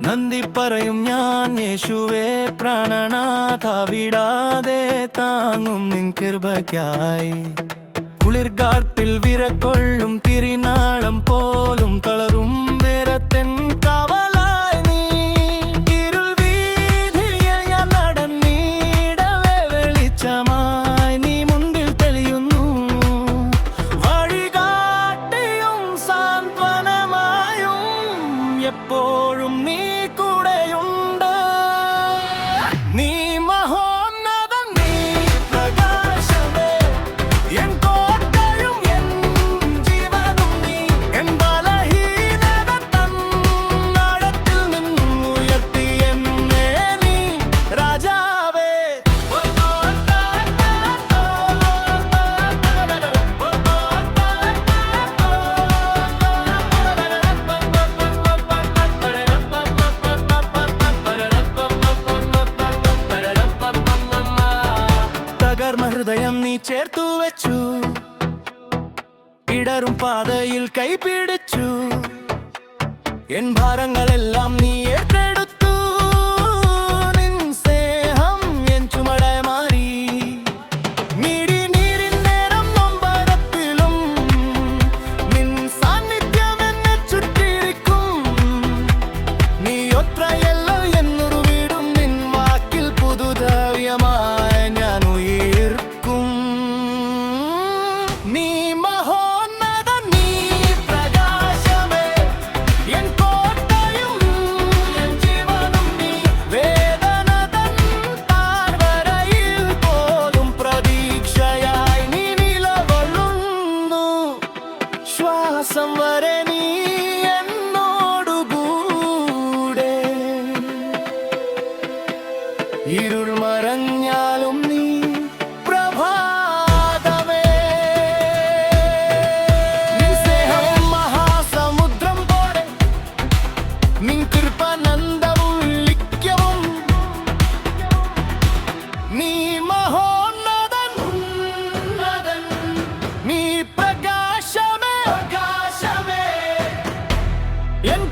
നന്ദി പറയും ഞാൻ യേശുവേ പ്രാണനാഥ, വിടാതെ താങ്ങും നിൻ കൃപയ്ക്കായി. കുളിർകാർപ്പിൽ വിരക്കൊള്ളും തിരിനാളം പോലും തളരും വേരത്തൻ കാവലായി നീ. ഇരുൾ വീതിയിൽ ഞാൻ നടന്നിടവേ വെളിച്ചമായി നീ മുൻപിൽ തെളിയുന്നു. വഴികാട്ടിയും സാന്ത്വനമായും എപ്പോഴും നീ കൂടെയുണ്ട്. നീ മഹോന്നതൻ, നീ പ്രകാശമേ, എൻ കോട്ടയും എൻ ജീവനും നീ. എൻ ബലഹീനത തന്നടത്തിൽ നിന്നുയർത്തി എന്നെ നീ രാജാവേ. തകർന്ന ഹൃദയം നീ ചേർത്തു വെച്ചു, ഇടറും പാതയിൽ കൈപിടിച്ചു. എൻ ഭാരങ്ങളെല്ലാം നീ ഏറ്റെടുത്തു. നിൻ സ്നേഹം എൻ ചുമടായി മാറി. നീരിൻ നേരം നൊമ്പരത്തിലും നിൻ സാന്നിധ്യം എന്നെ ചുറ്റിയിരിക്കും. നീ ഒത്രയല്ലോ എന്നൊരു വീടും നിൻ വാക്കിൽ പുതുധൈര്യമായി ഞാൻ ഉയർക്കും. നീ മഹോന്നതൻ, നീ പ്രകാശമേ, എൻ കോട്ടയും എൻ ജീവനും നീ. വേദന തൻ താഴ്വരയിൽ പോലും പ്രതീക്ഷയായി നീ നിലകൊള്ളുന്നു. ശ്വാസം വരെ നീ എന്നോടുകൂടെ. ഇരുൾ മറഞ്ഞാലും നീ പ്രഭാതമേ. നിൻ സ്നേഹം മഹാസമുദ്രം പോലെ, നിൻ കൃപ നന്ദമുല്ലിക്കവും. നീ മഹോന്നതൻ, നീ പ്രകാശമേ, എൻ